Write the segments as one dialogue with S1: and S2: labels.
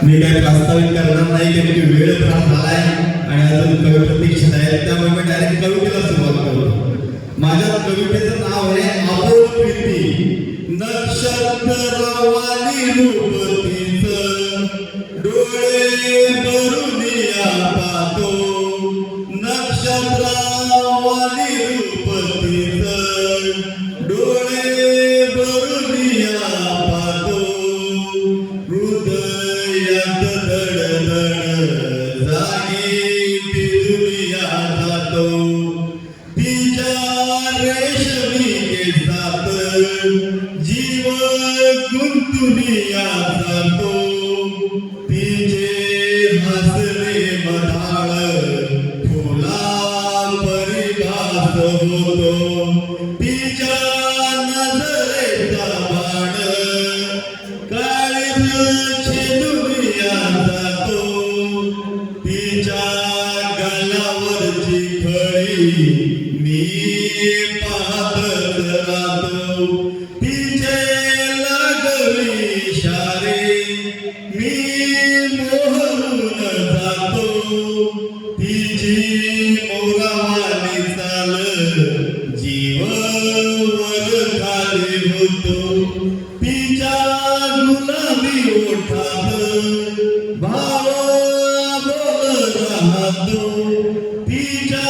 S1: मी काही प्रस्तावित करणार नाही कारण की वेळ फार झालाय आणि अजून कवी प्रतीक्षित आहेत, त्यामुळे मी डायरेक्ट कवितेला सुरुवात करतो. माझ्या कवितेचं नाव आहे आबोल प्रीती. नक्षत्रवाणी रूप तिचं डोळे भरून या पाहतो, नक्षत्रवाणी रूप तिचं डोळे भरून या पाहतो, हृदयात धडधड जागी ती दुनिया जातो, तिच्या रेशमी केसात जीव गुंतून या जातो, तिचे हसणे मधाळ फुला परिभास होतो, तिच्या नजरेचा बाण काळीज छेदून या जातो, तिच्या गळावरची खळी मी पाहत राहतो, तिचे लागवी इशारे मी मोहरून जातो, तिची मोरावानी चाल जीव वर खाली होतो, तिच्या गुलाबी ओठात भाव बोल राहतो, तिच्या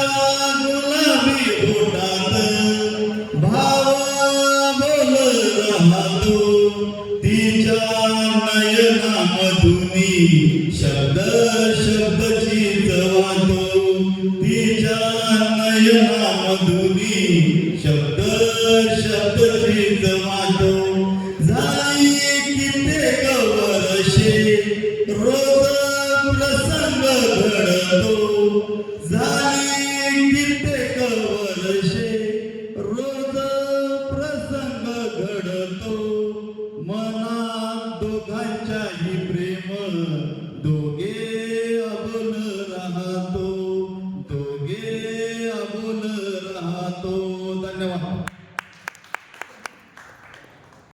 S1: गुलाबी ओठात भाव बोल राहतो, तिच्या नयनामधुनी शब्द शब्दचीच वाहतो, तिच्या नयनामधुनी शब्द शब्दचीच वाहतो, जाई कित्येक वर्षे रोज प्रसंग घडतो, जाई